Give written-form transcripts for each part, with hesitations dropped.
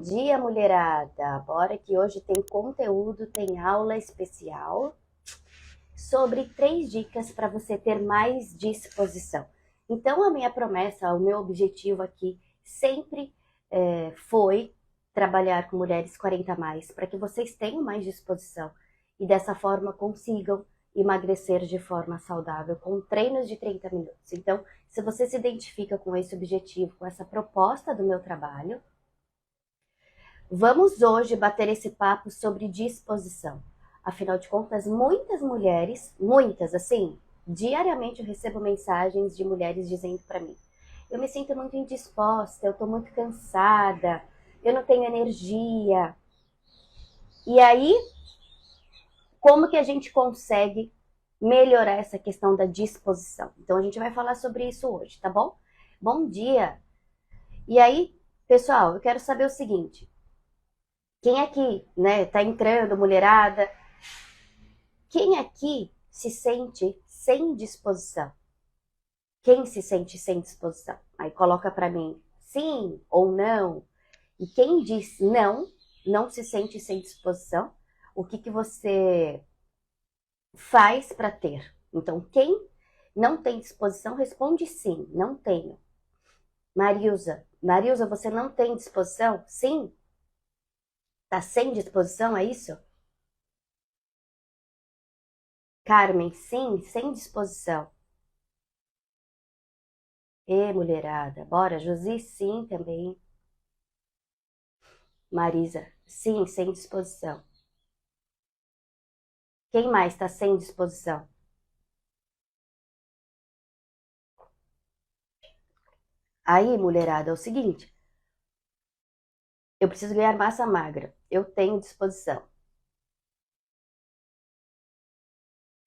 dia, mulherada! Bora que hoje tem conteúdo, tem aula especial sobre 3 dicas para você ter mais disposição. Então, a minha promessa, o meu objetivo aqui sempre foi trabalhar com mulheres 40 a mais, para que vocês tenham mais disposição e dessa forma consigam emagrecer de forma saudável com treinos de 30 minutos. Então, se você se identifica com esse objetivo, com essa proposta do meu trabalho, vamos hoje bater esse papo sobre disposição. Afinal de contas, muitas mulheres, muitas assim, diariamente eu recebo mensagens de mulheres dizendo para mim: eu me sinto muito indisposta, eu estou muito cansada, eu não tenho energia. E aí, como que a gente consegue melhorar essa questão da disposição? Então a gente vai falar sobre isso hoje, tá bom? Bom dia! E aí, pessoal, eu quero saber o seguinte: quem aqui, né, tá entrando, mulherada, quem aqui se sente sem disposição? Quem se sente sem disposição? Aí coloca para mim sim ou não. E quem diz não, não se sente sem disposição, o que você faz para ter? Então, quem não tem disposição, responde sim, não tenho. Marilza, você não tem disposição? Sim? Tá sem disposição, é isso? Carmen, sim, sem disposição. E mulherada, bora. Josi, sim, também. Marisa, sim, sem disposição. Quem mais está sem disposição? Aí, mulherada, é o seguinte: eu preciso ganhar massa magra. Eu tenho disposição.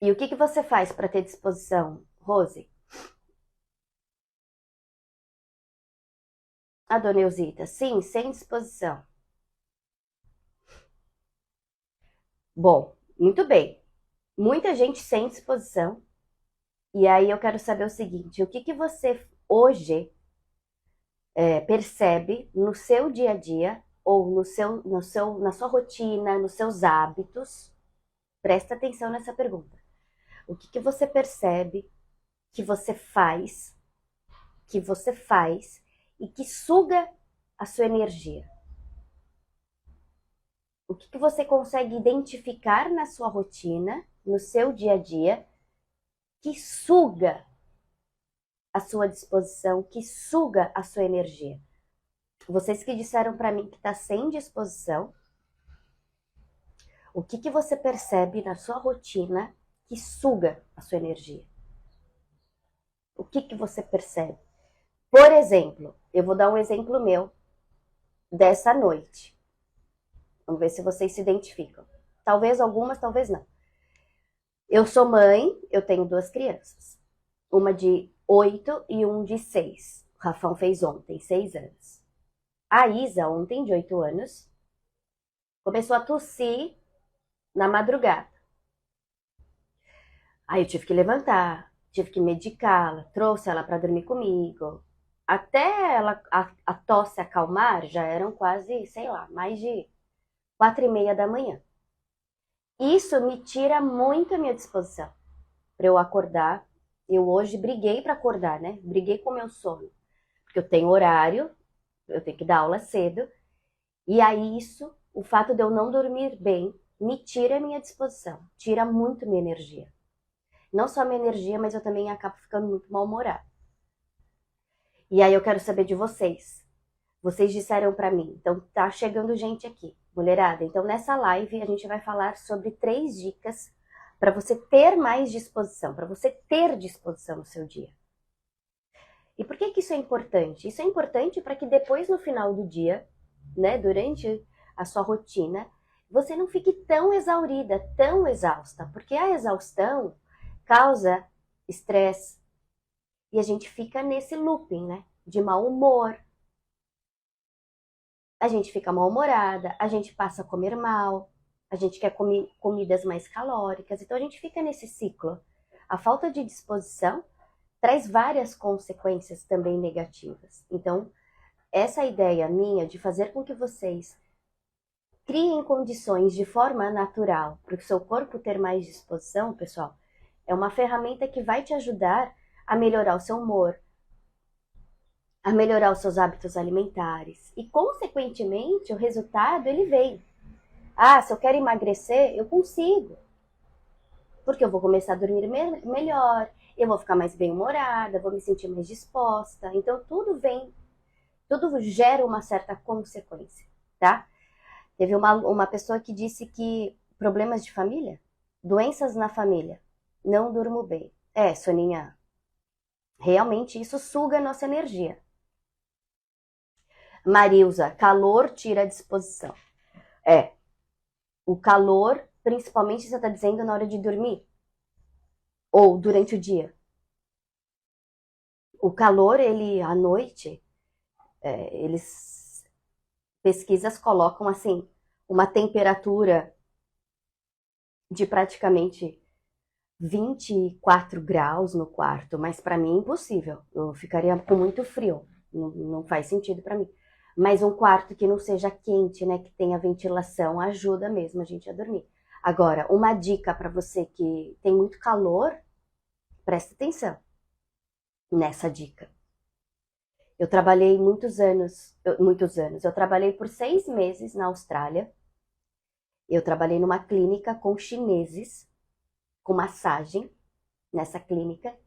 E o que você faz para ter disposição, Rose? A dona Eusita, sim, sem disposição. Bom, muito bem. Muita gente sem disposição. E aí eu quero saber o seguinte: o que você hoje percebe no seu dia a dia ou na sua rotina, nos seus hábitos? Presta atenção nessa pergunta. O que você percebe que você faz e que suga a sua energia? O que você consegue identificar na sua rotina, no seu dia a dia, que suga a sua disposição, que suga a sua energia? Vocês que disseram para mim que está sem disposição, o que você percebe na sua rotina que suga a sua energia? O que você percebe? Por exemplo, eu vou dar um exemplo meu dessa noite. Vamos ver se vocês se identificam. Talvez algumas, talvez não. Eu sou mãe, eu tenho 2 crianças. Uma de 8 e um de 6. O Rafão fez ontem, 6 anos. A Isa, ontem, de 8 anos, começou a tossir na madrugada. Aí eu tive que levantar, tive que medicá-la, trouxe ela para dormir comigo. Até a tosse acalmar, já eram quase, sei lá, mais de 4h30 da manhã. Isso me tira muito a minha disposição para eu acordar. Eu hoje briguei para acordar, né? Briguei com o meu sono. Porque eu tenho horário, eu tenho que dar aula cedo. E aí isso, o fato de eu não dormir bem, me tira a minha disposição. Tira muito minha energia. Não só minha energia, mas eu também acabo ficando muito mal-humorada. E aí eu quero saber de vocês. Vocês disseram para mim, então tá chegando gente aqui, mulherada. Então nessa live a gente vai falar sobre 3 dicas para você ter mais disposição, para você ter disposição no seu dia. E por que isso é importante? Isso é importante para que depois no final do dia, né, durante a sua rotina, você não fique tão exaurida, tão exausta, porque a exaustão causa estresse e a gente fica nesse looping, né, de mau humor. A gente fica mal-humorada, a gente passa a comer mal, a gente quer comer comidas mais calóricas, então a gente fica nesse ciclo. A falta de disposição traz várias consequências também negativas. Então, essa ideia minha de fazer com que vocês criem condições de forma natural para o seu corpo ter mais disposição, pessoal, é uma ferramenta que vai te ajudar a melhorar o seu humor, a melhorar os seus hábitos alimentares. E, consequentemente, o resultado, ele vem. Ah, se eu quero emagrecer, eu consigo. Porque eu vou começar a dormir melhor, eu vou ficar mais bem-humorada, vou me sentir mais disposta. Então, tudo gera uma certa consequência, tá? Teve uma pessoa que disse que problemas de família, doenças na família, não durmo bem. Soninha, realmente isso suga a nossa energia. Marilza, calor tira a disposição. O calor, principalmente você está dizendo na hora de dormir ou durante o dia. O calor, ele à noite, pesquisas colocam assim uma temperatura de praticamente 24 graus no quarto, mas para mim é impossível. Eu ficaria com muito frio, não faz sentido para mim. Mas um quarto que não seja quente, né, que tenha ventilação, ajuda mesmo a gente a dormir. Agora, uma dica para você que tem muito calor, presta atenção nessa dica. Eu trabalhei muitos anos. Eu trabalhei por 6 meses na Austrália. Eu trabalhei numa clínica com chineses, com massagem nessa clínica.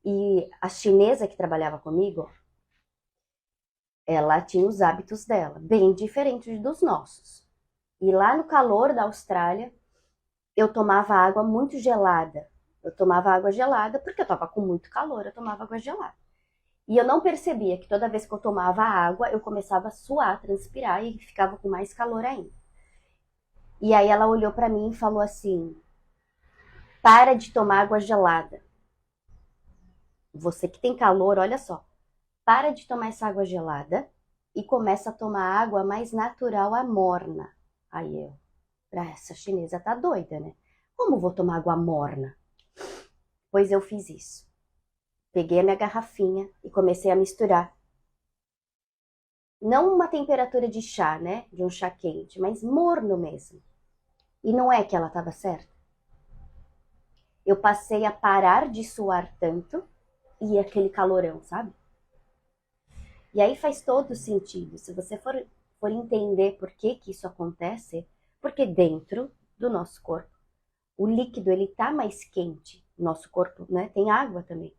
E a chinesa que trabalhava comigo, ela tinha os hábitos dela, bem diferentes dos nossos. E lá no calor da Austrália, eu tomava água muito gelada. Eu tomava água gelada porque eu estava com muito calor, eu tomava água gelada. E eu não percebia que toda vez que eu tomava água, eu começava a suar, transpirar e ficava com mais calor ainda. E aí ela olhou para mim e falou assim: para de tomar água gelada. Você que tem calor, olha só. Para de tomar essa água gelada e começa a tomar água mais natural, a morna. Aí essa chinesa tá doida, né? Como vou tomar água morna? Pois eu fiz isso. Peguei a minha garrafinha e comecei a misturar. Não uma temperatura de chá, né? De um chá quente, mas morno mesmo. E não é que ela estava certa. Eu passei a parar de suar tanto e aquele calorão, sabe? E aí faz todo sentido. Se você for entender por que isso acontece, porque dentro do nosso corpo, o líquido ele tá mais quente. Nosso corpo, né, tem água também.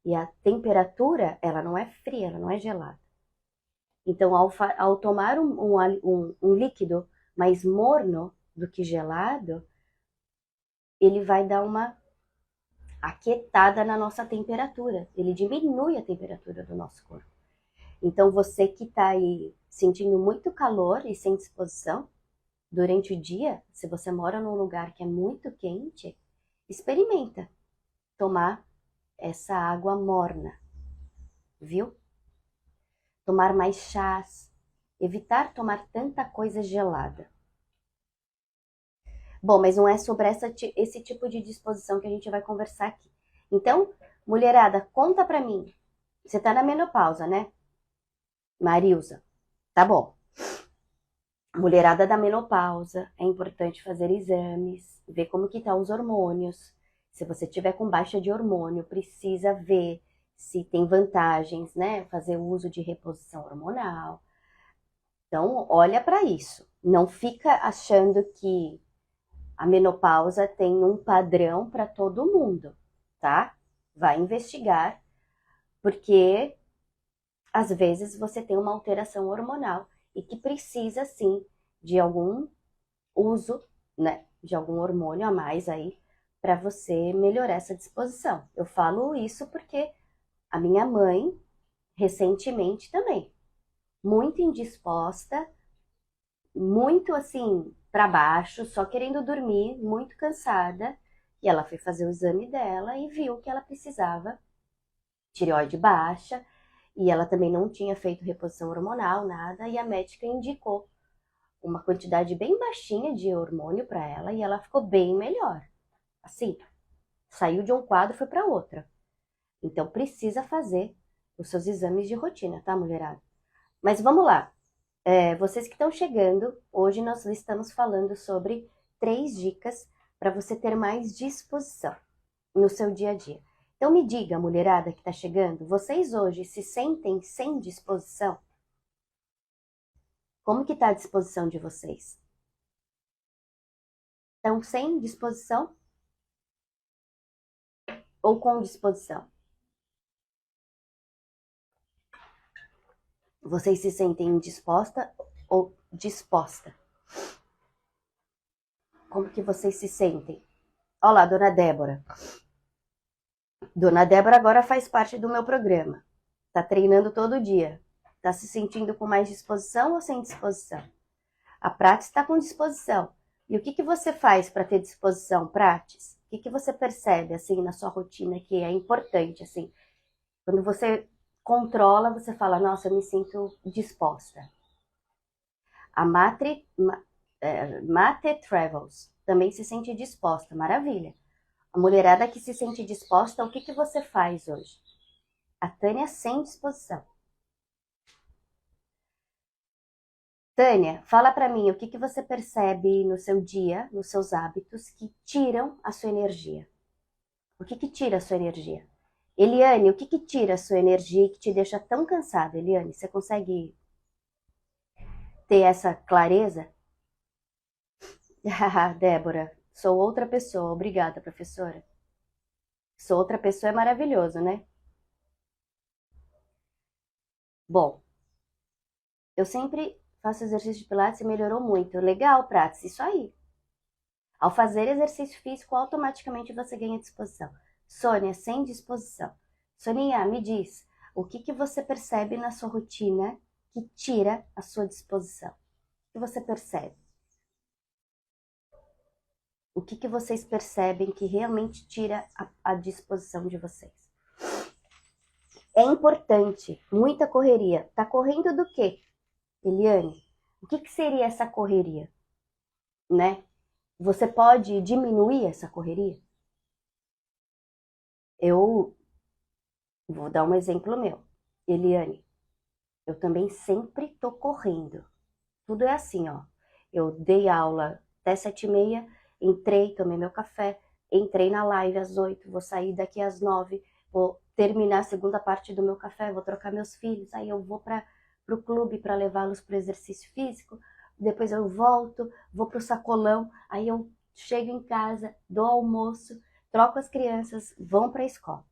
E a temperatura, ela não é fria, ela não é gelada. Então, ao tomar um líquido mais morno do que gelado, ele vai dar uma aquietada na nossa temperatura. Ele diminui a temperatura do nosso corpo. Então, você que está aí sentindo muito calor e sem disposição, durante o dia, se você mora num lugar que é muito quente, experimenta tomar essa água morna, viu? Tomar mais chás, evitar tomar tanta coisa gelada. Bom, mas não é sobre esse tipo de disposição que a gente vai conversar aqui. Então, mulherada, conta pra mim. Você tá na menopausa, né? Marilza, tá bom. Mulherada da menopausa, é importante fazer exames, ver como que tá os hormônios. Se você tiver com baixa de hormônio, precisa ver se tem vantagens, né? Fazer uso de reposição hormonal. Então, olha para isso. Não fica achando que a menopausa tem um padrão para todo mundo, tá? Vai investigar, porque às vezes você tem uma alteração hormonal e que precisa sim de algum uso, né, de algum hormônio a mais aí para você melhorar essa disposição. Eu falo isso porque a minha mãe recentemente também muito indisposta, muito assim para baixo, só querendo dormir, muito cansada, e ela foi fazer o exame dela e viu que ela precisava tireoide baixa, e ela também não tinha feito reposição hormonal, nada, e a médica indicou uma quantidade bem baixinha de hormônio para ela e ela ficou bem melhor. Assim, saiu de um quadro e foi para outra. Então precisa fazer os seus exames de rotina, tá, mulherada? Mas vamos lá. Vocês que estão chegando, hoje nós estamos falando sobre 3 dicas para você ter mais disposição no seu dia a dia. Então me diga, mulherada que está chegando, vocês hoje se sentem sem disposição? Como que está a disposição de vocês? Estão sem disposição ou com disposição? Vocês se sentem indisposta ou disposta? Como que vocês se sentem? Olá, dona Débora. Dona Débora agora faz parte do meu programa. Tá treinando todo dia. Tá se sentindo com mais disposição ou sem disposição? A Prates está com disposição. E o que você faz para ter disposição, Prates? O que você percebe, assim, na sua rotina que é importante, assim? Quando você controla, você fala, nossa, eu me sinto disposta. A Mate Travels também se sente disposta, maravilha. A mulherada que se sente disposta, o que você faz hoje? A Tânia sem disposição. Tânia, fala para mim o que você percebe no seu dia, nos seus hábitos, que tiram a sua energia. O que tira a sua energia? Eliane, o que tira a sua energia e que te deixa tão cansada? Eliane, você consegue ter essa clareza? Débora, sou outra pessoa. Obrigada, professora. Sou outra pessoa é maravilhoso, né? Bom, eu sempre faço exercício de Pilates e melhorou muito. Legal, Prates, isso aí. Ao fazer exercício físico, automaticamente você ganha disposição. Sônia, sem disposição. Soninha, me diz, o que você percebe na sua rotina que tira a sua disposição? O que você percebe? O que vocês percebem que realmente tira a disposição de vocês? É importante, muita correria. Tá correndo do quê, Eliane? O que seria essa correria, né? Você pode diminuir essa correria? Eu vou dar um exemplo meu. Eliane, eu também sempre tô correndo. Tudo é assim, ó. Eu dei aula até 7h30, entrei, tomei meu café, entrei na live às 8, vou sair daqui às 9, vou terminar a segunda parte do meu café, vou trocar meus filhos, aí eu vou para o clube para levá-los para o exercício físico, depois eu volto, vou para o sacolão, aí eu chego em casa, dou almoço, troco as crianças, vão para a escola.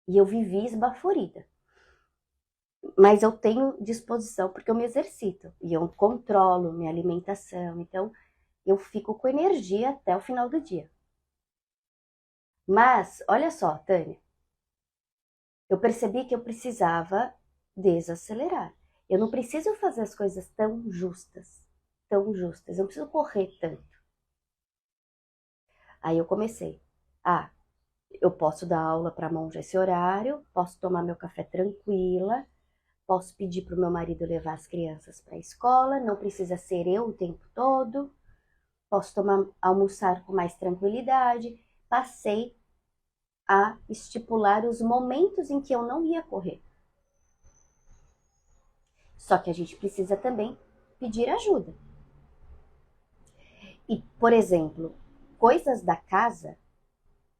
E eu vivi esbaforida. Mas eu tenho disposição porque eu me exercito e eu controlo minha alimentação, então eu fico com energia até o final do dia. Mas, olha só, Tânia, eu percebi que eu precisava desacelerar. Eu não preciso fazer as coisas tão justas, eu não preciso correr tanto. Aí eu comecei, eu posso dar aula para a monja esse horário, posso tomar meu café tranquila, posso pedir para o meu marido levar as crianças para a escola, não precisa ser eu o tempo todo, posso almoçar com mais tranquilidade. Passei a estipular os momentos em que eu não ia correr. Só que a gente precisa também pedir ajuda. E, por exemplo, coisas da casa,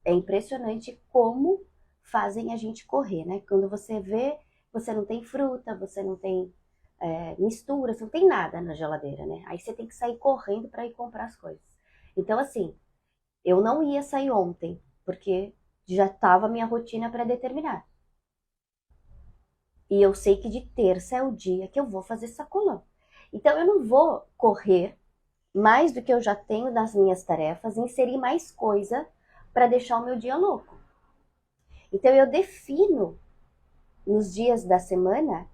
é impressionante como fazem a gente correr, né? Quando você vê, você não tem fruta, você não tem mistura, você não tem nada na geladeira, né? Aí você tem que sair correndo para ir comprar as coisas. Então, assim, eu não ia sair ontem, porque já estava minha rotina pré-determinada. E eu sei que de terça é o dia que eu vou fazer sacolão. Então, eu não vou correr mais do que eu já tenho das minhas tarefas, inserir mais coisa para deixar o meu dia louco. Então, eu defino nos dias da semana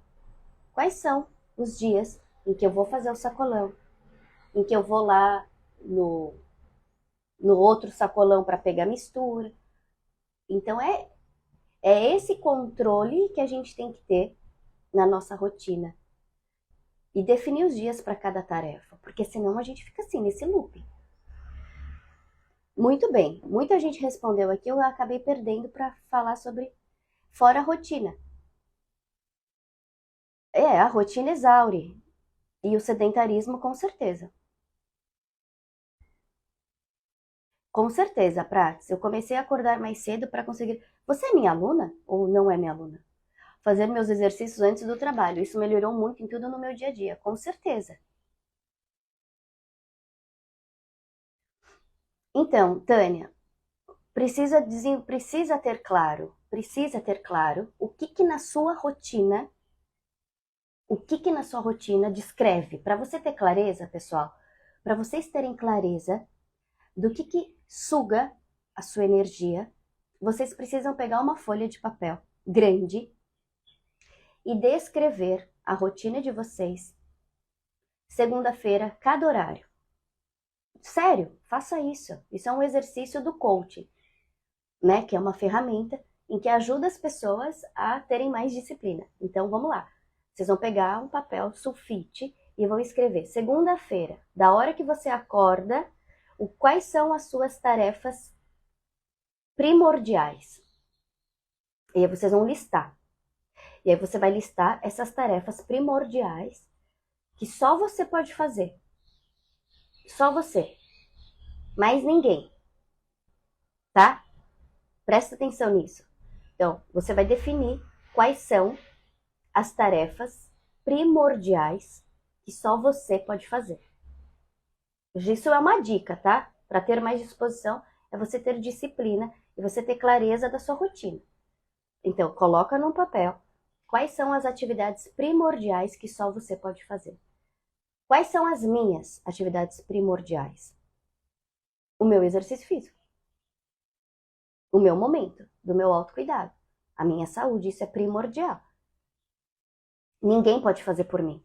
quais são os dias em que eu vou fazer o sacolão, em que eu vou lá no outro sacolão para pegar mistura. Então, é esse controle que a gente tem que ter na nossa rotina. E definir os dias para cada tarefa, porque senão a gente fica assim, nesse loop. Muito bem, muita gente respondeu aqui, eu acabei perdendo para falar sobre fora a rotina. a rotina exaure. E o sedentarismo, com certeza. Com certeza, Prats. Eu comecei a acordar mais cedo para conseguir. Você é minha aluna ou não é minha aluna? Fazer meus exercícios antes do trabalho. Isso melhorou muito em tudo no meu dia a dia, com certeza. Então, Tânia, precisa ter claro o que que na sua rotina descreve. Para você ter clareza, pessoal, para vocês terem clareza do que suga a sua energia, vocês precisam pegar uma folha de papel grande e descrever a rotina de vocês, segunda-feira, cada horário. Sério, faça isso. Isso é um exercício do coaching, né? Que é uma ferramenta em que ajuda as pessoas a terem mais disciplina. Então, vamos lá. Vocês vão pegar um papel sulfite e vão escrever segunda-feira, da hora que você acorda, quais são as suas tarefas primordiais. E aí vocês vão listar. E aí você vai listar essas tarefas primordiais que só você pode fazer. Só você. Mais ninguém. Tá? Presta atenção nisso. Então, você vai definir quais são as tarefas primordiais que só você pode fazer. Isso é uma dica, tá? Para ter mais disposição, é você ter disciplina e você ter clareza da sua rotina. Então, coloca num papel quais são as atividades primordiais que só você pode fazer. Quais são as minhas atividades primordiais? O meu exercício físico. O meu momento, do meu autocuidado. A minha saúde, isso é primordial. Ninguém pode fazer por mim.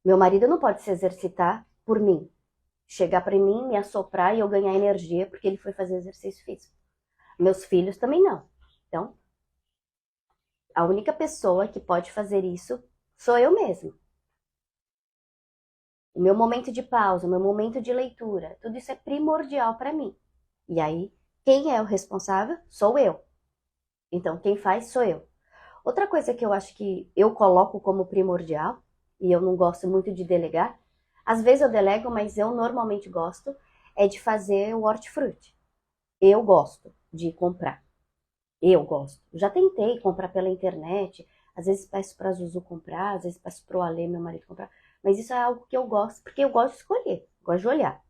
Meu marido não pode se exercitar por mim. Chegar para mim, me assoprar e eu ganhar energia porque ele foi fazer exercício físico. Meus filhos também não. Então, a única pessoa que pode fazer isso sou eu mesma. O meu momento de pausa, o meu momento de leitura, tudo isso é primordial para mim. E aí, quem é o responsável? Sou eu. Então, quem faz sou eu. Outra coisa que eu acho que eu coloco como primordial, e eu não gosto muito de delegar, às vezes eu delego, mas eu normalmente gosto, é de fazer o hortifruti. Eu gosto de comprar. Eu gosto. Já tentei comprar pela internet, às vezes peço para a Zuzu comprar, às vezes peço para o Ale, meu marido, comprar. Mas isso é algo que eu gosto, porque eu gosto de escolher, gosto de olhar.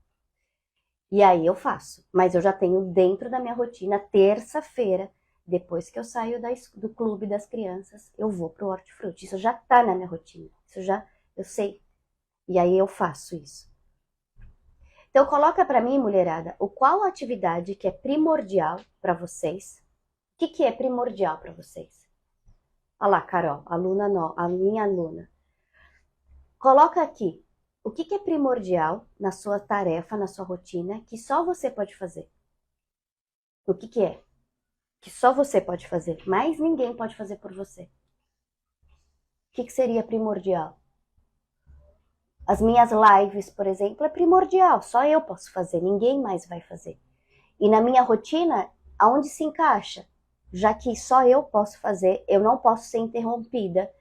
E aí eu faço. Mas eu já tenho dentro da minha rotina, terça-feira, depois que eu saio do clube das crianças, eu vou pro hortifruti. Isso já tá na minha rotina. Eu sei. E aí eu faço isso. Então coloca para mim, mulherada, qual atividade que é primordial para vocês? O que é primordial para vocês? Olha lá, Carol, a minha aluna. Coloca aqui, o que é primordial na sua tarefa, na sua rotina, que só você pode fazer? O que é? Que só você pode fazer, mas ninguém pode fazer por você. O que seria primordial? As minhas lives, por exemplo, é primordial, só eu posso fazer, ninguém mais vai fazer. E na minha rotina, aonde se encaixa? Já que só eu posso fazer, eu não posso ser interrompida,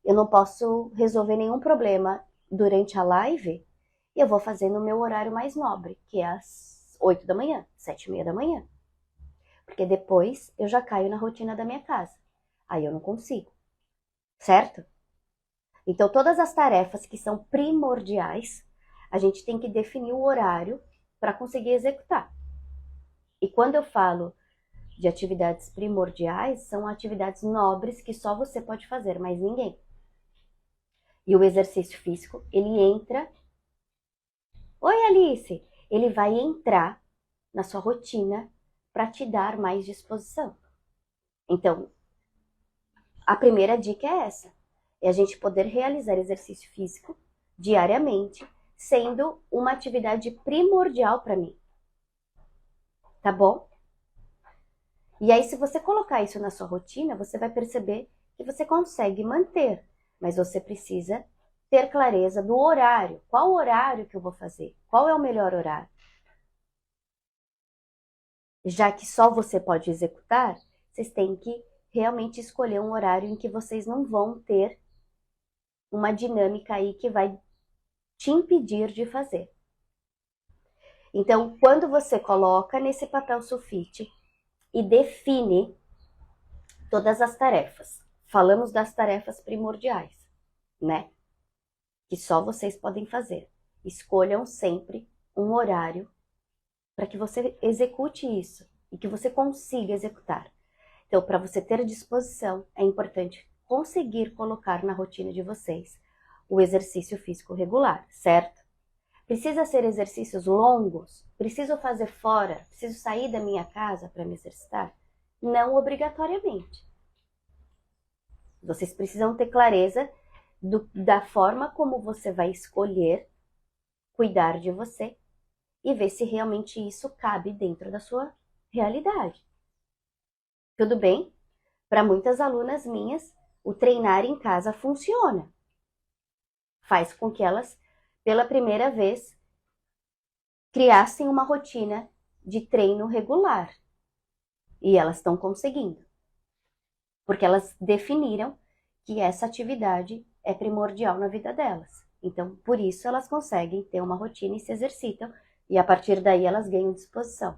eu não posso resolver nenhum problema durante a live, eu vou fazer no meu horário mais nobre, que é às 8 da manhã, 7:30 da manhã. Porque depois eu já caio na rotina da minha casa. Aí eu não consigo. Certo? Então, todas as tarefas que são primordiais, a gente tem que definir o horário para conseguir executar. E quando eu falo de atividades primordiais, são atividades nobres que só você pode fazer, mas ninguém. E o exercício físico, ele entra. Oi, Alice! Ele vai entrar na sua rotina para te dar mais disposição. Então, a primeira dica é essa: é a gente poder realizar exercício físico diariamente, sendo uma atividade primordial para mim. Tá bom? E aí, se você colocar isso na sua rotina, você vai perceber que você consegue manter, mas você precisa ter clareza do horário. Qual horário que eu vou fazer? Qual é o melhor horário? Já que só você pode executar, vocês têm que realmente escolher um horário em que vocês não vão ter uma dinâmica aí que vai te impedir de fazer. Então, quando você coloca nesse papel sulfite e define todas as tarefas, falamos das tarefas primordiais, né? Que só vocês podem fazer. Escolham sempre um horário para que você execute isso e que você consiga executar. Então, para você ter disposição, é importante conseguir colocar na rotina de vocês o exercício físico regular, certo? Precisa ser exercícios longos? Preciso fazer fora? Preciso sair da minha casa para me exercitar? Não obrigatoriamente. Vocês precisam ter clareza da forma como você vai escolher cuidar de você e ver se realmente isso cabe dentro da sua realidade. Tudo bem? Para muitas alunas minhas, o treinar em casa funciona. Faz com que elas, pela primeira vez, criassem uma rotina de treino regular. E elas estão conseguindo. Porque elas definiram que essa atividade é primordial na vida delas. Então, por isso elas conseguem ter uma rotina e se exercitam. E a partir daí elas ganham disposição.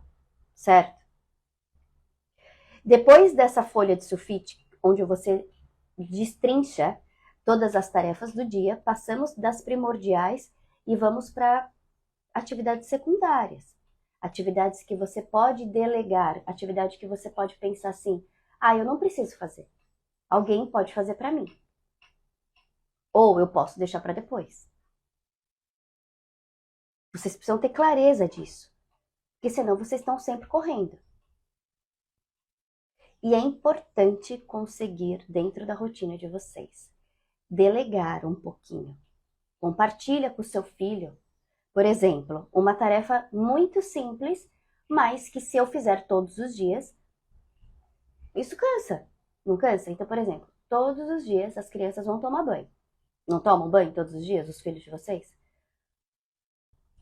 Certo? Depois dessa folha de sulfite, onde você destrincha todas as tarefas do dia, passamos das primordiais e vamos para atividades secundárias. Atividades que você pode delegar, atividade que você pode pensar assim, eu não preciso fazer. Alguém pode fazer para mim. Ou eu posso deixar para depois. Vocês precisam ter clareza disso. Porque senão vocês estão sempre correndo. E é importante conseguir, dentro da rotina de vocês, delegar um pouquinho. Compartilha com o seu filho, por exemplo, uma tarefa muito simples, mas que se eu fizer todos os dias, isso cansa. Não cansa? Então, por exemplo, todos os dias as crianças vão tomar banho. Não tomam banho todos os dias, os filhos de vocês?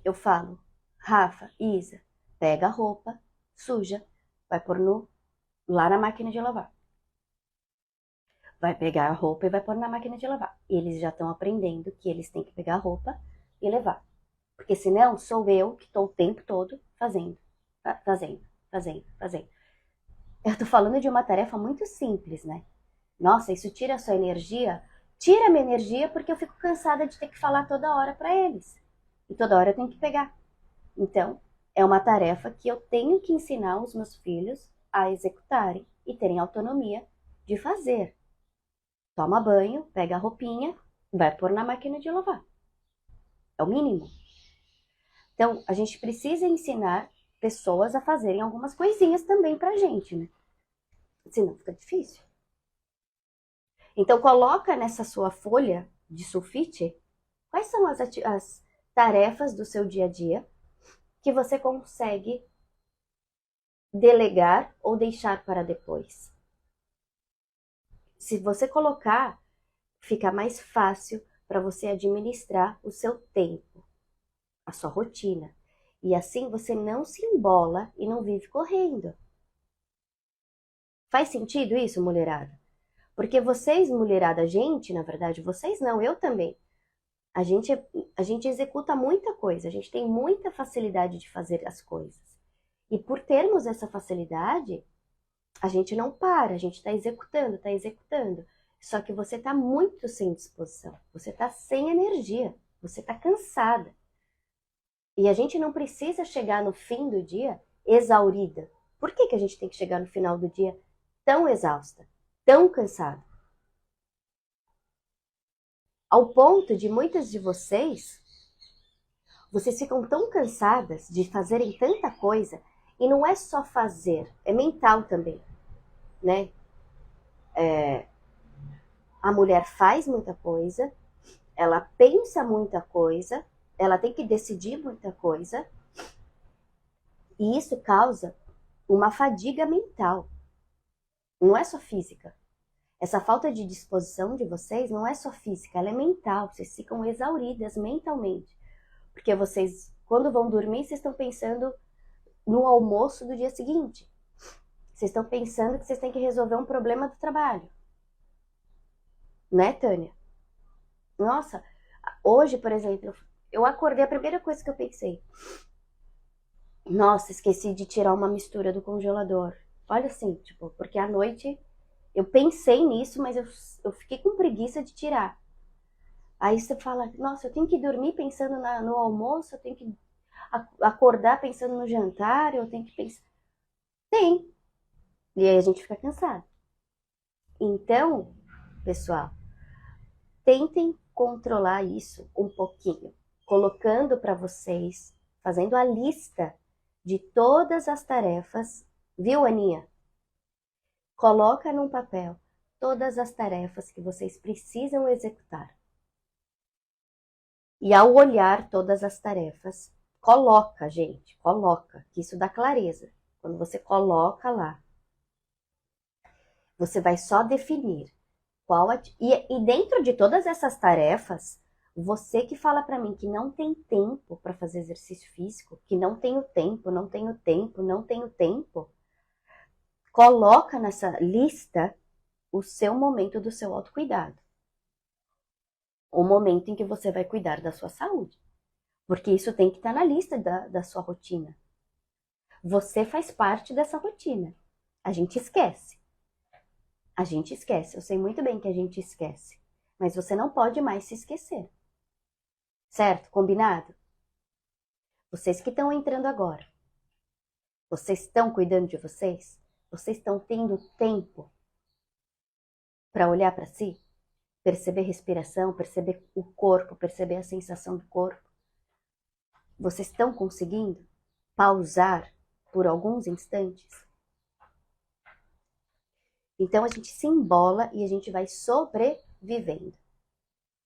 Eu falo, Rafa, Isa, pega a roupa suja, vai pôr lá na máquina de lavar. Vai pegar a roupa e vai pôr na máquina de lavar. E eles já estão aprendendo que eles têm que pegar a roupa e levar. Porque senão sou eu que estou o tempo todo fazendo. Eu tô falando de uma tarefa muito simples, né? Nossa, isso tira a sua energia? Tira a minha energia porque eu fico cansada de ter que falar toda hora para eles. E toda hora eu tenho que pegar. Então, é uma tarefa que eu tenho que ensinar os meus filhos a executarem e terem autonomia de fazer. Toma banho, pega a roupinha, vai pôr na máquina de lavar. É o mínimo. Então, a gente precisa ensinar pessoas a fazerem algumas coisinhas também pra gente, né? Senão fica difícil. Então, coloca nessa sua folha de sulfite quais são as tarefas do seu dia a dia que você consegue delegar ou deixar para depois. Se você colocar, fica mais fácil para você administrar o seu tempo, a sua rotina. E assim você não se embola e não vive correndo. Faz sentido isso, mulherada? Porque vocês, mulherada, gente, na verdade, vocês não, eu também. A gente executa muita coisa, a gente tem muita facilidade de fazer as coisas. E por termos essa facilidade, a gente não para, a gente está executando, está executando. Só que você está muito sem disposição, você está sem energia, você está cansada. E a gente não precisa chegar no fim do dia exaurida. Por que a gente tem que chegar no final do dia tão exausta, tão cansada? Ao ponto de muitas de vocês ficam tão cansadas de fazerem tanta coisa, e não é só fazer, é mental também, né? A mulher faz muita coisa, ela pensa muita coisa, ela tem que decidir muita coisa, e isso causa uma fadiga mental. Não é só física. Essa falta de disposição de vocês não é só física, ela é mental. Vocês ficam exauridas mentalmente. Porque vocês, quando vão dormir, vocês estão pensando no almoço do dia seguinte. Vocês estão pensando que vocês têm que resolver um problema do trabalho. Né, Tânia? Nossa, hoje, por exemplo, eu acordei, a primeira coisa que eu pensei, nossa, esqueci de tirar uma mistura do congelador. Olha assim, tipo, porque à noite eu pensei nisso, mas eu fiquei com preguiça de tirar. Aí você fala, nossa, eu tenho que dormir pensando no almoço, eu tenho que acordar pensando no jantar, eu tenho que pensar. Tem. E aí a gente fica cansado. Então, pessoal, tentem controlar isso um pouquinho, colocando para vocês, fazendo a lista de todas as tarefas, viu, Aninha? Coloca num papel todas as tarefas que vocês precisam executar. E ao olhar todas as tarefas, coloca, gente, coloca, que isso dá clareza. Quando você coloca lá, você vai só definir e dentro de todas essas tarefas, você que fala para mim que não tem tempo para fazer exercício físico, que não tenho tempo, não tenho tempo, não tenho tempo, coloca nessa lista o seu momento do seu autocuidado. O momento em que você vai cuidar da sua saúde. Porque isso tem que estar na lista da sua rotina. Você faz parte dessa rotina. A gente esquece. A gente esquece. Eu sei muito bem que a gente esquece. Mas você não pode mais se esquecer. Certo? Combinado? Vocês que estão entrando agora. Vocês estão cuidando de vocês? Vocês estão tendo tempo para olhar para si? Perceber respiração, perceber o corpo, perceber a sensação do corpo? Vocês estão conseguindo pausar por alguns instantes? Então a gente se embola e a gente vai sobrevivendo.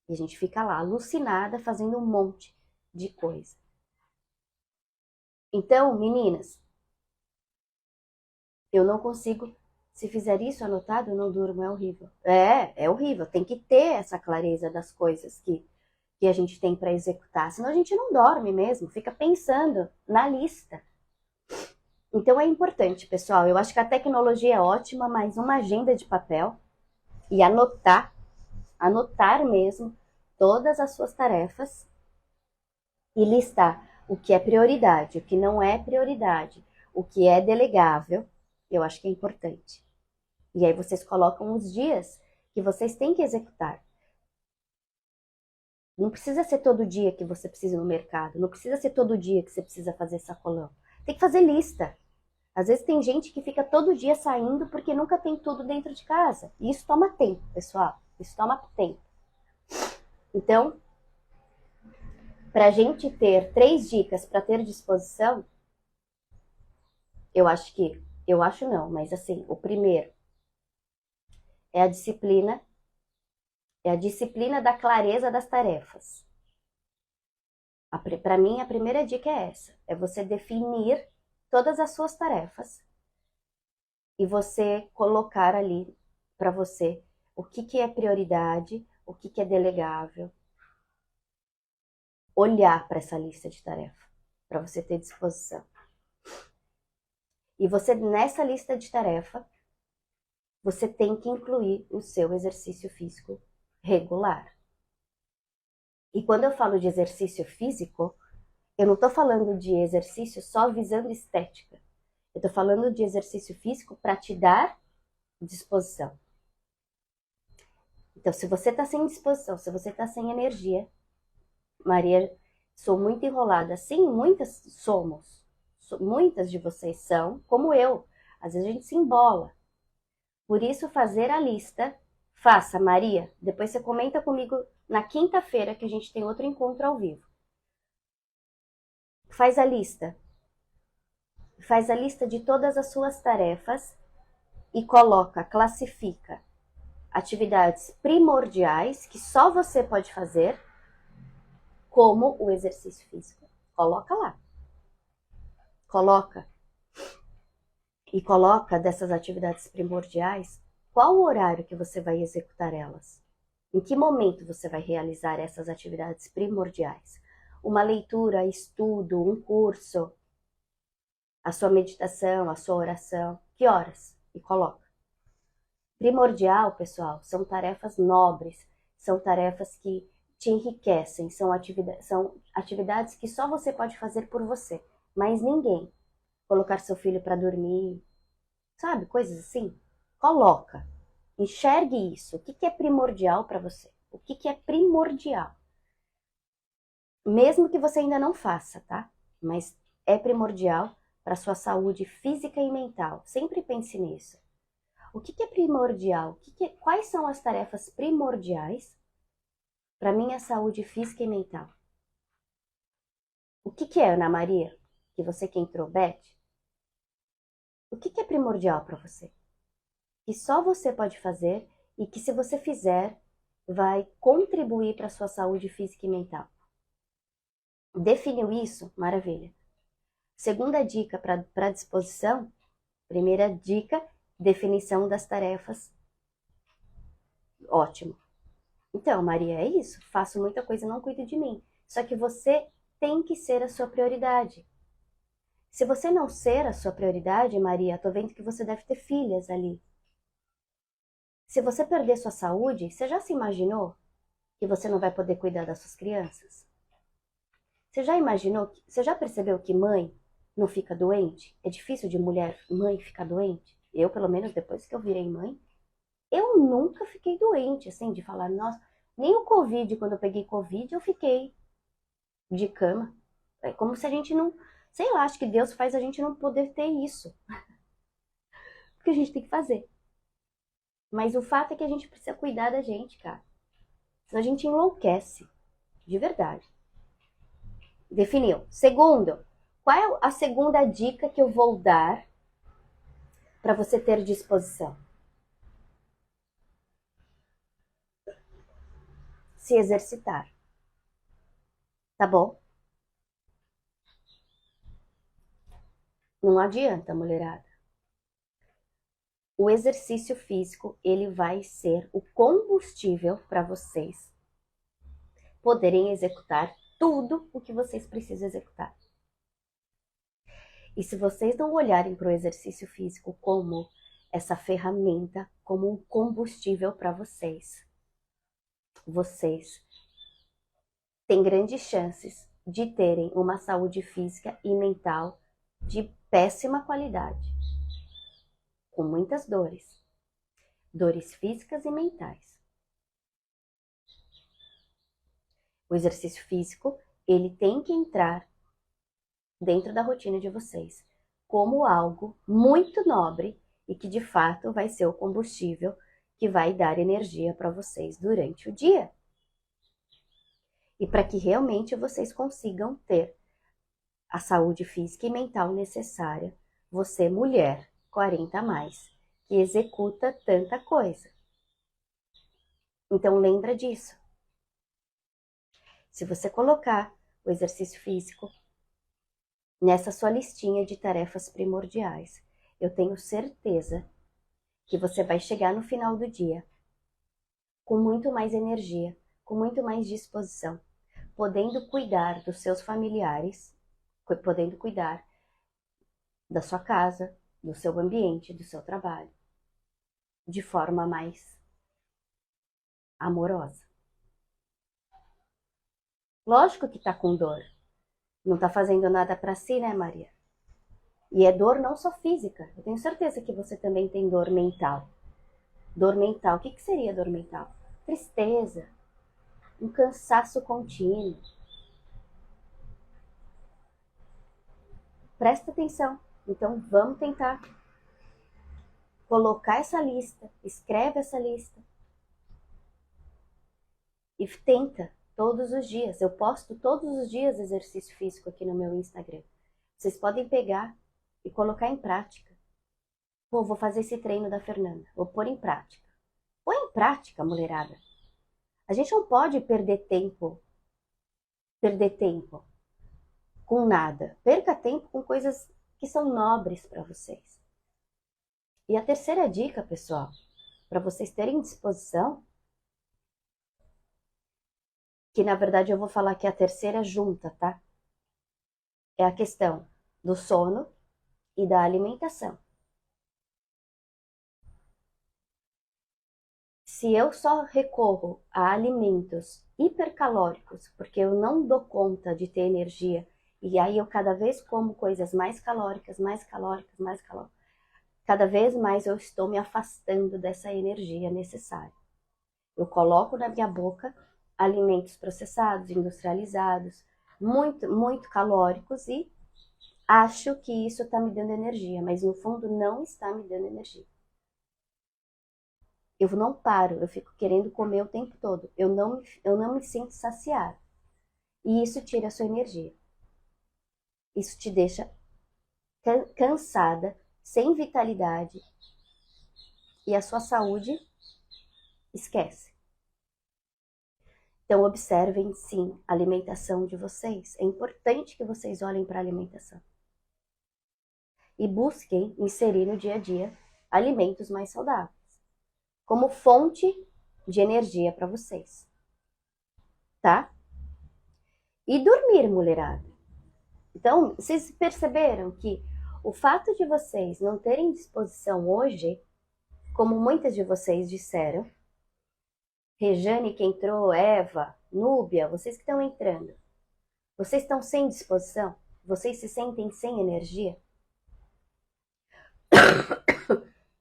E a gente fica lá alucinada fazendo um monte de coisa. Então, meninas, eu não consigo. Se fizer isso anotado, eu não durmo, é horrível. É horrível. Tem que ter essa clareza das coisas que a gente tem para executar. Senão a gente não dorme mesmo, fica pensando na lista. Então é importante, pessoal. Eu acho que a tecnologia é ótima, mas uma agenda de papel e anotar mesmo todas as suas tarefas e listar o que é prioridade, o que não é prioridade, o que é delegável, eu acho que é importante. E aí vocês colocam os dias que vocês têm que executar. Não precisa ser todo dia que você precisa ir no mercado, não precisa ser todo dia que você precisa fazer sacolão. Tem que fazer lista. Às vezes tem gente que fica todo dia saindo porque nunca tem tudo dentro de casa. E isso toma tempo, pessoal. Isso toma tempo. Então, para a gente ter 3 dicas para ter disposição, eu acho não, mas assim, o primeiro é a disciplina da clareza das tarefas. Para mim, a primeira dica é essa, é você definir todas as suas tarefas e você colocar ali para você o que é prioridade, o que é delegável. Olhar para essa lista de tarefas, para você ter disposição. E você, nessa lista de tarefa, você tem que incluir o seu exercício físico regular. E quando eu falo de exercício físico, eu não estou falando de exercício só visando estética. Eu estou falando de exercício físico para te dar disposição. Então, se você está sem disposição, se você está sem energia, Maria, sou muito enrolada. Sim, muitas somos. Muitas de vocês são, como eu. Às vezes a gente se embola. Por isso, fazer a lista, faça, Maria. Depois você comenta comigo na quinta-feira que a gente tem outro encontro ao vivo. Faz a lista. Faz a lista de todas as suas tarefas e coloca, classifica atividades primordiais que só você pode fazer, como o exercício físico. Coloca lá. Coloca. E coloca dessas atividades primordiais qual o horário que você vai executar elas. Em que momento você vai realizar essas atividades primordiais? Uma leitura, estudo, um curso, a sua meditação, a sua oração. Que horas? E coloca. Primordial, pessoal, são tarefas nobres, são tarefas que te enriquecem, são atividades que só você pode fazer por você, mas ninguém. Colocar seu filho para dormir, sabe? Coisas assim. Coloca. Enxergue isso. O que é primordial para você? O que é primordial? Mesmo que você ainda não faça, tá? Mas é primordial para sua saúde física e mental. Sempre pense nisso. O que é primordial? Quais são as tarefas primordiais para minha saúde física e mental? O que é, Ana Maria? Que você que entrou, Beth? O que é primordial para você? Que só você pode fazer e que se você fizer, vai contribuir para a sua saúde física e mental. Definiu isso? Maravilha. Segunda dica para disposição. Primeira dica, definição das tarefas. Ótimo. Então, Maria, é isso. Faço muita coisa, não cuido de mim. Só que você tem que ser a sua prioridade. Se você não ser a sua prioridade, Maria, tô vendo que você deve ter filhas ali. Se você perder sua saúde, você já se imaginou que você não vai poder cuidar das suas crianças? Você já imaginou, você já percebeu que mãe não fica doente? É difícil de mãe ficar doente? Eu, pelo menos depois que eu virei mãe, eu nunca fiquei doente, assim, de falar, nossa, nem o Covid, quando eu peguei Covid, eu fiquei de cama. É como se a gente não, sei lá, acho que Deus faz a gente não poder ter isso. Porque a gente tem que fazer. Mas o fato é que a gente precisa cuidar da gente, cara. Senão a gente enlouquece. De verdade. Definiu. Segundo, qual é a segunda dica que eu vou dar para você ter disposição? Se exercitar. Tá bom? Não adianta, mulherada. O exercício físico, ele vai ser o combustível para vocês poderem executar tudo o que vocês precisam executar. E se vocês não olharem para o exercício físico como essa ferramenta, como um combustível para vocês, vocês têm grandes chances de terem uma saúde física e mental de péssima qualidade, com muitas dores físicas e mentais. O exercício físico, ele tem que entrar dentro da rotina de vocês como algo muito nobre e que de fato vai ser o combustível que vai dar energia para vocês durante o dia. E para que realmente vocês consigam ter a saúde física e mental necessária, você, mulher, 40 a mais, que executa tanta coisa. Então lembra disso. Se você colocar o exercício físico nessa sua listinha de tarefas primordiais, eu tenho certeza que você vai chegar no final do dia com muito mais energia, com muito mais disposição, podendo cuidar dos seus familiares, podendo cuidar da sua casa, do seu ambiente, do seu trabalho, de forma mais amorosa. Lógico que tá com dor. Não tá fazendo nada para si, né, Maria? E é dor não só física. Eu tenho certeza que você também tem dor mental. Dor mental. O que seria dor mental? Tristeza, um cansaço contínuo. Presta atenção. Então vamos tentar colocar essa lista, escreve essa lista e tenta todos os dias. Eu posto todos os dias exercício físico aqui no meu Instagram. Vocês podem pegar e colocar em prática. Pô, vou fazer esse treino da Fernanda, vou pôr em prática. Põe em prática, mulherada. A gente não pode perder tempo com nada. Perca tempo com coisas que são nobres para vocês. E a terceira dica, pessoal, para vocês terem disposição, que na verdade eu vou falar que é a terceira junta, tá? É a questão do sono e da alimentação. Se eu só recorro a alimentos hipercalóricos, porque eu não dou conta de ter energia. E aí eu cada vez como coisas mais calóricas, mais calóricas, mais calóricas. Cada vez mais eu estou me afastando dessa energia necessária. Eu coloco na minha boca alimentos processados, industrializados, muito calóricos e acho que isso está me dando energia, mas no fundo não está me dando energia. Eu não paro, eu fico querendo comer o tempo todo. Eu não me sinto saciada. E isso tira a sua energia. Isso te deixa cansada, sem vitalidade. E a sua saúde esquece. Então observem sim a alimentação de vocês. É importante que vocês olhem para a alimentação. E busquem inserir no dia a dia alimentos mais saudáveis, como fonte de energia para vocês. Tá? E dormir, mulherada. Então, vocês perceberam que o fato de vocês não terem disposição hoje, como muitas de vocês disseram, Rejane que entrou, Eva, Núbia, vocês que estão entrando, vocês estão sem disposição? Vocês se sentem sem energia?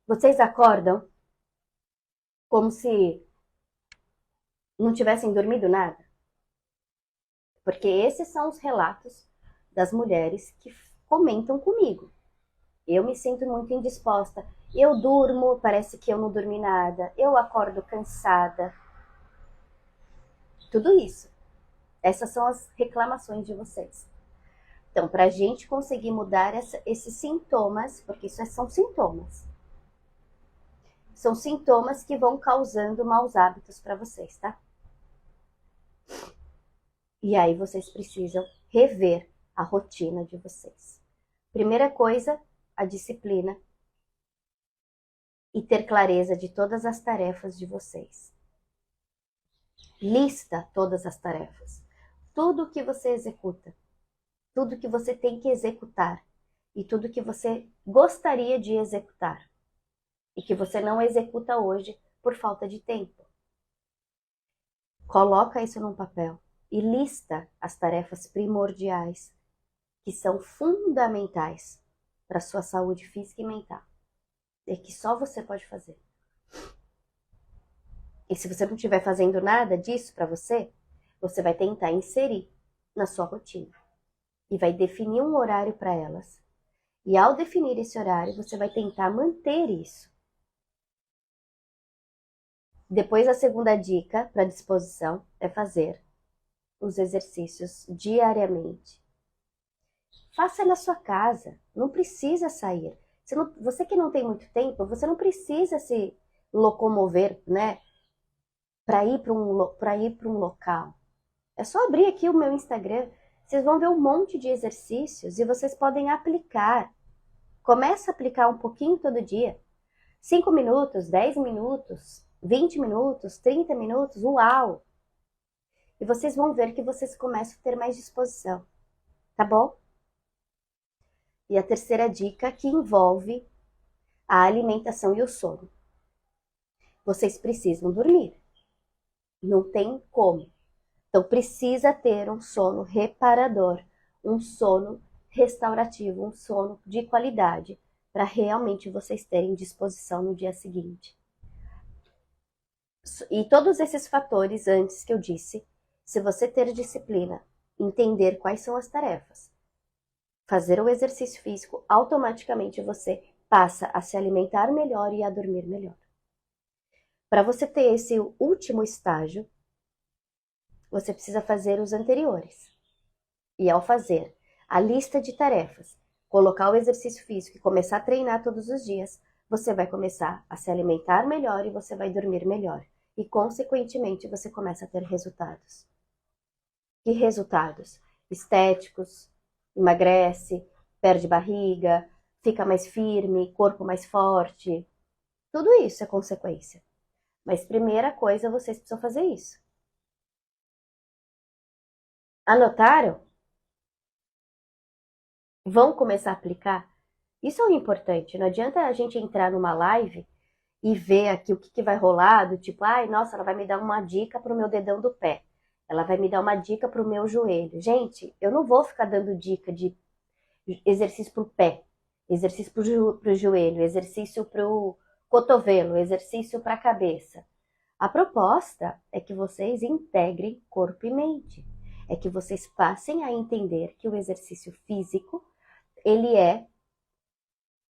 Vocês acordam como se não tivessem dormido nada? Porque esses são os relatos das mulheres que comentam comigo. Eu me sinto muito indisposta. Eu durmo, parece que eu não dormi nada. Eu acordo cansada. Tudo isso. Essas são as reclamações de vocês. Então, para a gente conseguir mudar esses sintomas, porque isso são sintomas. São sintomas que vão causando maus hábitos para vocês, tá? E aí vocês precisam rever a rotina de vocês. Primeira coisa, a disciplina e ter clareza de todas as tarefas de vocês. Lista todas as tarefas. Tudo que você executa, tudo que você tem que executar e tudo que você gostaria de executar e que você não executa hoje por falta de tempo. Coloca isso num papel e lista as tarefas primordiais que são fundamentais para a sua saúde física e mental. E que só você pode fazer. E se você não estiver fazendo nada disso para você, você vai tentar inserir na sua rotina. E vai definir um horário para elas. E ao definir esse horário, você vai tentar manter isso. Depois, a segunda dica para disposição é fazer os exercícios diariamente. Faça na sua casa, não precisa sair. Você que não tem muito tempo, você não precisa se locomover, né, para ir para um local. É só abrir aqui o meu Instagram, vocês vão ver um monte de exercícios e vocês podem aplicar. Começa a aplicar um pouquinho todo dia. 5 minutos, 10 minutos, 20 minutos, 30 minutos, uau! E vocês vão ver que vocês começam a ter mais disposição, tá bom? E a terceira dica que envolve a alimentação e o sono. Vocês precisam dormir. Não tem como. Então precisa ter um sono reparador, um sono restaurativo, um sono de qualidade, para realmente vocês terem disposição no dia seguinte. E todos esses fatores antes que eu disse, se você ter disciplina, entender quais são as tarefas, fazer o exercício físico, automaticamente você passa a se alimentar melhor e a dormir melhor. Para você ter esse último estágio, você precisa fazer os anteriores. E ao fazer a lista de tarefas, colocar o exercício físico e começar a treinar todos os dias, você vai começar a se alimentar melhor e você vai dormir melhor. E, consequentemente, você começa a ter resultados. Que resultados? Estéticos, emagrece, perde barriga, fica mais firme, corpo mais forte. Tudo isso é consequência. Mas primeira coisa, vocês precisam fazer isso. Anotaram? Vão começar a aplicar? Isso é o importante. Não adianta a gente entrar numa live e ver aqui o que vai rolar, do tipo, ai, nossa, ela vai me dar uma dica pro meu dedão do pé. Ela vai me dar uma dica para o meu joelho. Gente, eu não vou ficar dando dica de exercício para o pé, exercício para o joelho, exercício para o cotovelo, exercício para a cabeça. A proposta é que vocês integrem corpo e mente. É que vocês passem a entender que o exercício físico, ele é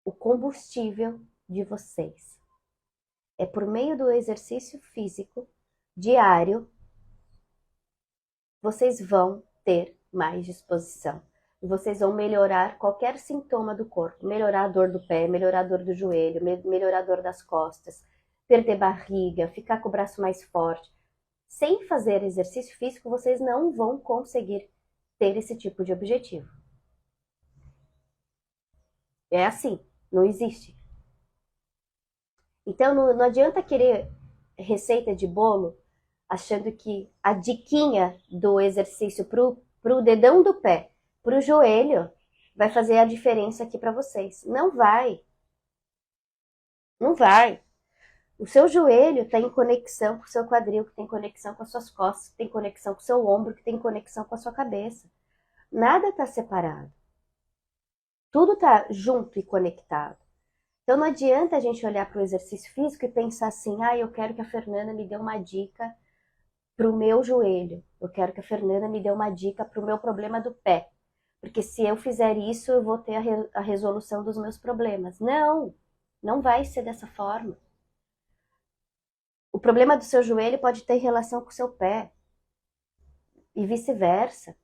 o combustível de vocês. É por meio do exercício físico diário, vocês vão ter mais disposição. E vocês vão melhorar qualquer sintoma do corpo. Melhorar a dor do pé, melhorar a dor do joelho, melhorar a dor das costas, perder barriga, ficar com o braço mais forte. Sem fazer exercício físico, vocês não vão conseguir ter esse tipo de objetivo. É assim, não existe. Então não adianta querer receita de bolo achando que a diquinha do exercício pro dedão do pé, pro joelho, vai fazer a diferença aqui para vocês. Não vai. Não vai. O seu joelho está em conexão com o seu quadril, que tem conexão com as suas costas, que tem conexão com o seu ombro, que tem conexão com a sua cabeça. Nada está separado. Tudo está junto e conectado. Então não adianta a gente olhar para o exercício físico e pensar assim, eu quero que a Fernanda me dê uma dica para o meu joelho. Eu quero que a Fernanda me dê uma dica para o meu problema do pé. Porque se eu fizer isso, eu vou ter a resolução dos meus problemas. Não, não vai ser dessa forma. O problema do seu joelho pode ter relação com o seu pé. E vice-versa.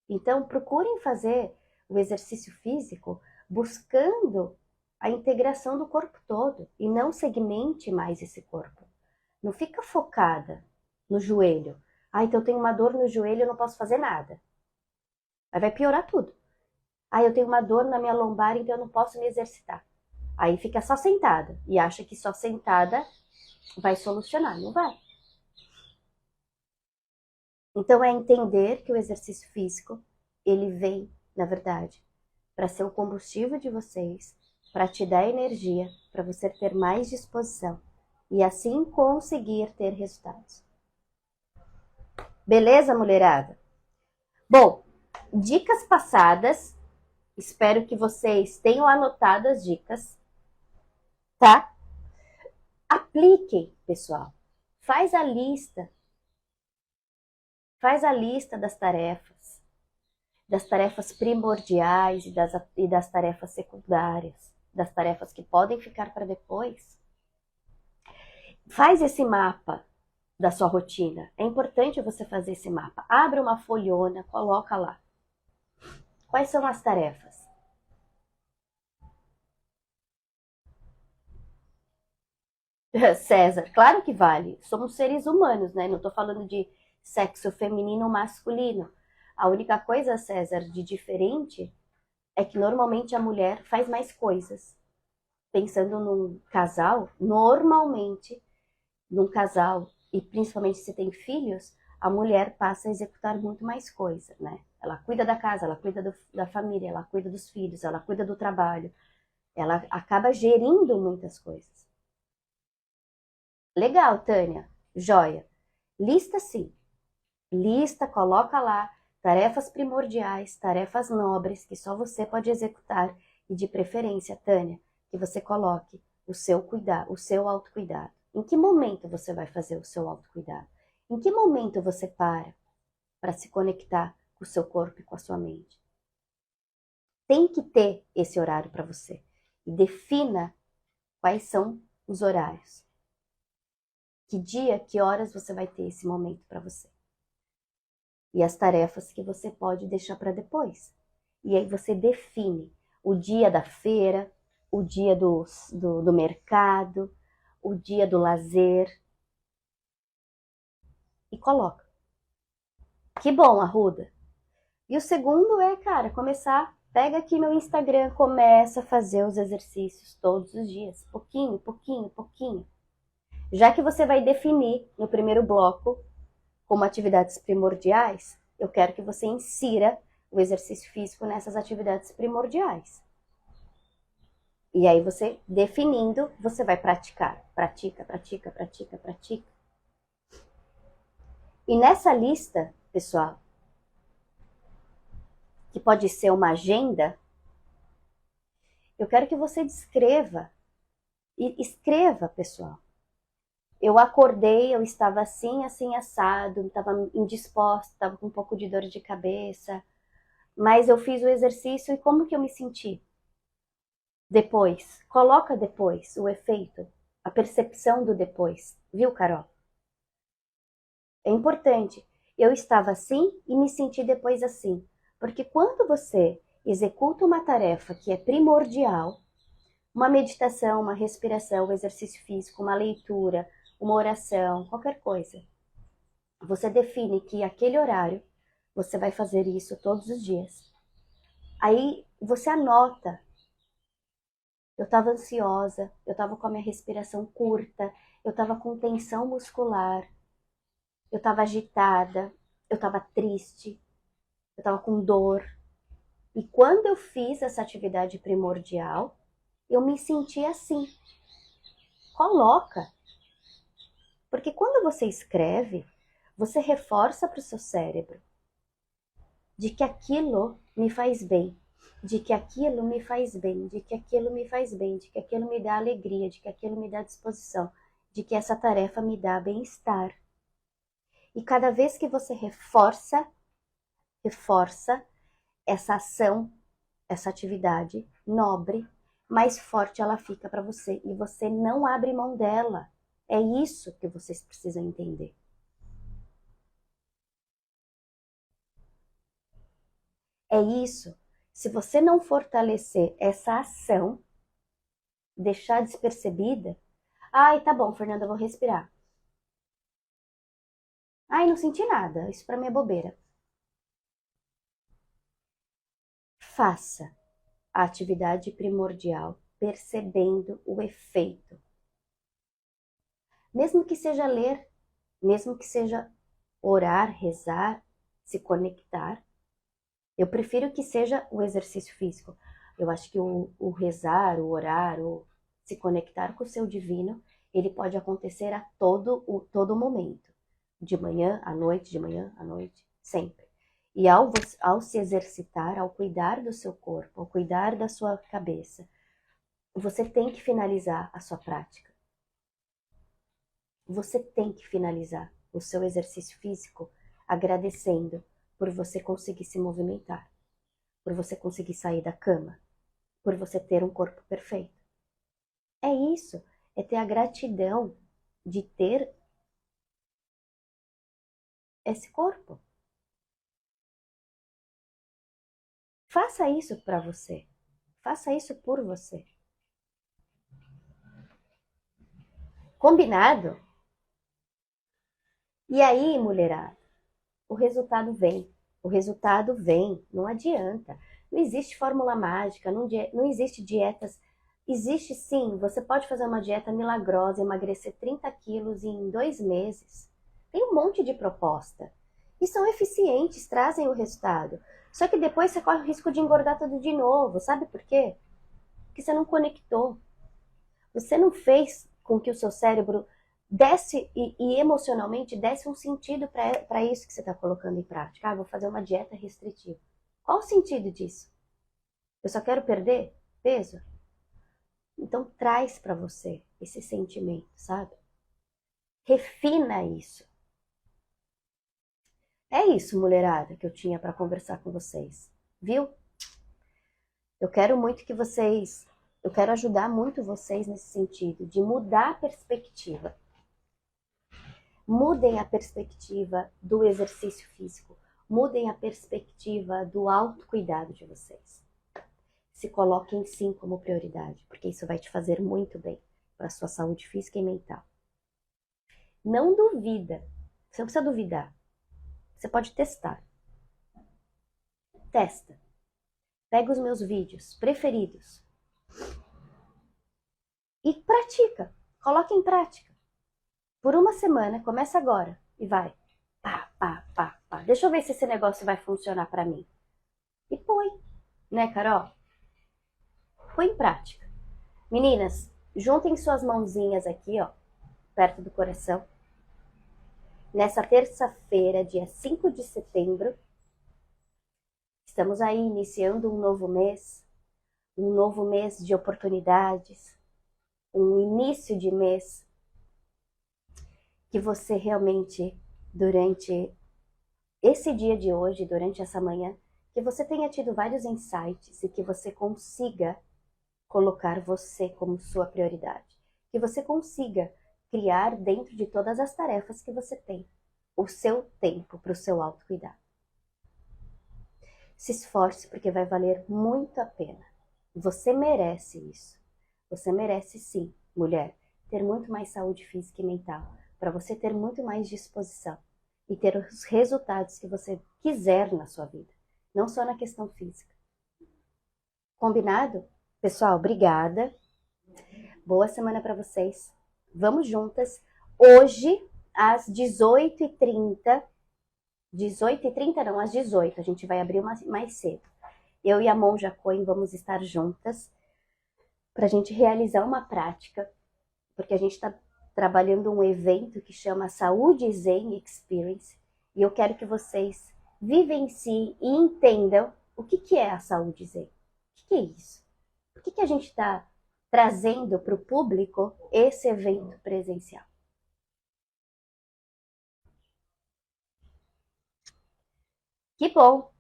Então, procurem fazer o exercício físico buscando a integração do corpo todo. E não segmente mais esse corpo. Não fica focada no joelho. Então eu tenho uma dor no joelho, eu não posso fazer nada. Aí vai piorar tudo. Eu tenho uma dor na minha lombar, então eu não posso me exercitar. Aí fica só sentada e acha que só sentada vai solucionar. Não vai. Então é entender que o exercício físico, ele vem, na verdade, para ser o combustível de vocês, para te dar energia, para você ter mais disposição e assim conseguir ter resultados. Beleza, mulherada? Bom, dicas passadas. Espero que vocês tenham anotado as dicas, tá? Apliquem, pessoal. Faz a lista. Faz a lista das tarefas primordiais e das tarefas secundárias, das tarefas que podem ficar para depois. Faz esse mapa da sua rotina. É importante você fazer esse mapa. Abre uma folhona, coloca lá. Quais são as tarefas? César, claro que vale. Somos seres humanos, né? Não estou falando de sexo feminino ou masculino. A única coisa, César, de diferente é que normalmente a mulher faz mais coisas. Pensando num casal, normalmente, num casal, e principalmente se tem filhos, a mulher passa a executar muito mais coisa, né? Ela cuida da casa, ela cuida da família, ela cuida dos filhos, ela cuida do trabalho. Ela acaba gerindo muitas coisas. Legal, Tânia. Joia. Lista sim. Lista, coloca lá tarefas primordiais, tarefas nobres que só você pode executar e de preferência, Tânia, que você coloque o seu cuidado, o seu autocuidado. Em que momento você vai fazer o seu autocuidado? Em que momento você para se conectar com o seu corpo e com a sua mente? Tem que ter esse horário para você. E defina quais são os horários. Que dia, que horas você vai ter esse momento para você. E as tarefas que você pode deixar para depois. E aí você define o dia da feira, o dia do mercado, o dia do lazer. E coloca. Que bom, Arruda. E o segundo é, cara, começar. Pega aqui meu Instagram, começa a fazer os exercícios todos os dias. Pouquinho, pouquinho, pouquinho. Já que você vai definir no primeiro bloco como atividades primordiais, eu quero que você insira o exercício físico nessas atividades primordiais. E aí você, definindo, você vai praticar. Pratica, pratica, pratica, pratica. E nessa lista, pessoal, que pode ser uma agenda, eu quero que você descreva. E escreva, pessoal. Eu acordei, eu estava assim, assim, assado, estava indisposta, estava com um pouco de dor de cabeça, mas eu fiz o exercício e como que eu me senti? Depois, coloca depois o efeito, a percepção do depois, viu, Carol? É importante. Eu estava assim e me senti depois assim. Porque quando você executa uma tarefa que é primordial, uma meditação, uma respiração, um exercício físico, uma leitura, uma oração, qualquer coisa, você define que aquele horário você vai fazer isso todos os dias. Aí você anota. Eu estava ansiosa, eu estava com a minha respiração curta, eu estava com tensão muscular, eu estava agitada, eu estava triste, eu estava com dor. E quando eu fiz essa atividade primordial, eu me senti assim. Coloca. Porque quando você escreve, você reforça para o seu cérebro de que aquilo me faz bem, de que aquilo me faz bem, de que aquilo me faz bem, de que aquilo me dá alegria, de que aquilo me dá disposição, de que essa tarefa me dá bem-estar. E cada vez que você reforça essa ação, essa atividade nobre, mais forte ela fica para você e você não abre mão dela. É isso que vocês precisam entender. É isso. Se você não fortalecer essa ação, deixar despercebida, ai, tá bom, Fernanda, eu vou respirar. Ai, não senti nada, isso para mim é bobeira. Faça a atividade primordial percebendo o efeito. Mesmo que seja ler, mesmo que seja orar, rezar, se conectar. Eu prefiro que seja o exercício físico. Eu acho que o rezar, o orar, o se conectar com o seu divino, ele pode acontecer a todo momento. De manhã, à noite, sempre. E ao se exercitar, ao cuidar do seu corpo, ao cuidar da sua cabeça, você tem que finalizar a sua prática. Você tem que finalizar o seu exercício físico agradecendo por você conseguir se movimentar, por você conseguir sair da cama, por você ter um corpo perfeito. É isso, é ter a gratidão de ter esse corpo. Faça isso para você. Faça isso por você. Combinado? E aí, mulherada, o resultado vem. O resultado vem, não adianta. Não existe fórmula mágica, não existe dietas. Existe sim, você pode fazer uma dieta milagrosa, emagrecer 30 quilos em 2 meses. Tem um monte de proposta. E são eficientes, trazem o resultado. Só que depois você corre o risco de engordar tudo de novo. Sabe por quê? Porque você não conectou. Você não fez com que o seu cérebro desse e emocionalmente desse um sentido para isso que você está colocando em prática. Ah, vou fazer uma dieta restritiva. Qual o sentido disso? Eu só quero perder peso? Então traz para você esse sentimento, sabe? Refina isso. É isso, mulherada, que eu tinha para conversar com vocês. Viu? Eu quero muito que vocês, eu quero ajudar muito vocês nesse sentido, de mudar a perspectiva. Mudem a perspectiva do exercício físico. Mudem a perspectiva do autocuidado de vocês. Se coloquem sim como prioridade, porque isso vai te fazer muito bem para a sua saúde física e mental. Não duvida. Você não precisa duvidar. Você pode testar. Testa. Pega os meus vídeos preferidos e pratica. Coloque em prática. Por uma semana, começa agora e vai. Pá, pá, pá, pá. Deixa eu ver se esse negócio vai funcionar para mim. E põe, né, Carol? Põe em prática. Meninas, juntem suas mãozinhas aqui, ó, perto do coração. Nessa terça-feira, dia 5 de setembro, estamos aí iniciando um novo mês de oportunidades, um início de mês que você realmente, durante esse dia de hoje, durante essa manhã, que você tenha tido vários insights e que você consiga colocar você como sua prioridade. Que você consiga criar dentro de todas as tarefas que você tem o seu tempo para o seu autocuidado. Se esforce porque vai valer muito a pena. Você merece isso. Você merece sim, mulher, ter muito mais saúde física e mental, para você ter muito mais disposição e ter os resultados que você quiser na sua vida, não só na questão física. Combinado? Pessoal, obrigada. Boa semana para vocês. Vamos juntas. Hoje, às 18h30, 18h30 não, às 18h, a gente vai abrir mais cedo. Eu e a Monja Coen vamos estar juntas para a gente realizar uma prática, porque a gente está trabalhando um evento que chama Saúde Zen Experience, e eu quero que vocês vivenciem e entendam o que é a saúde zen. O que é isso? Por que a gente está trazendo para o público esse evento presencial? Que bom!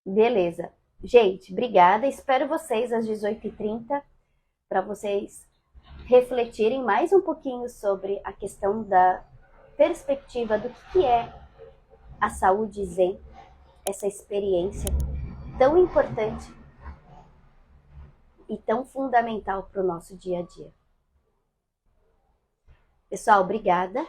Beleza. Gente, obrigada. Espero vocês às 18h30 para vocês refletirem mais um pouquinho sobre a questão da perspectiva do que é a saúde zen, essa experiência tão importante e tão fundamental para o nosso dia a dia. Pessoal, obrigada.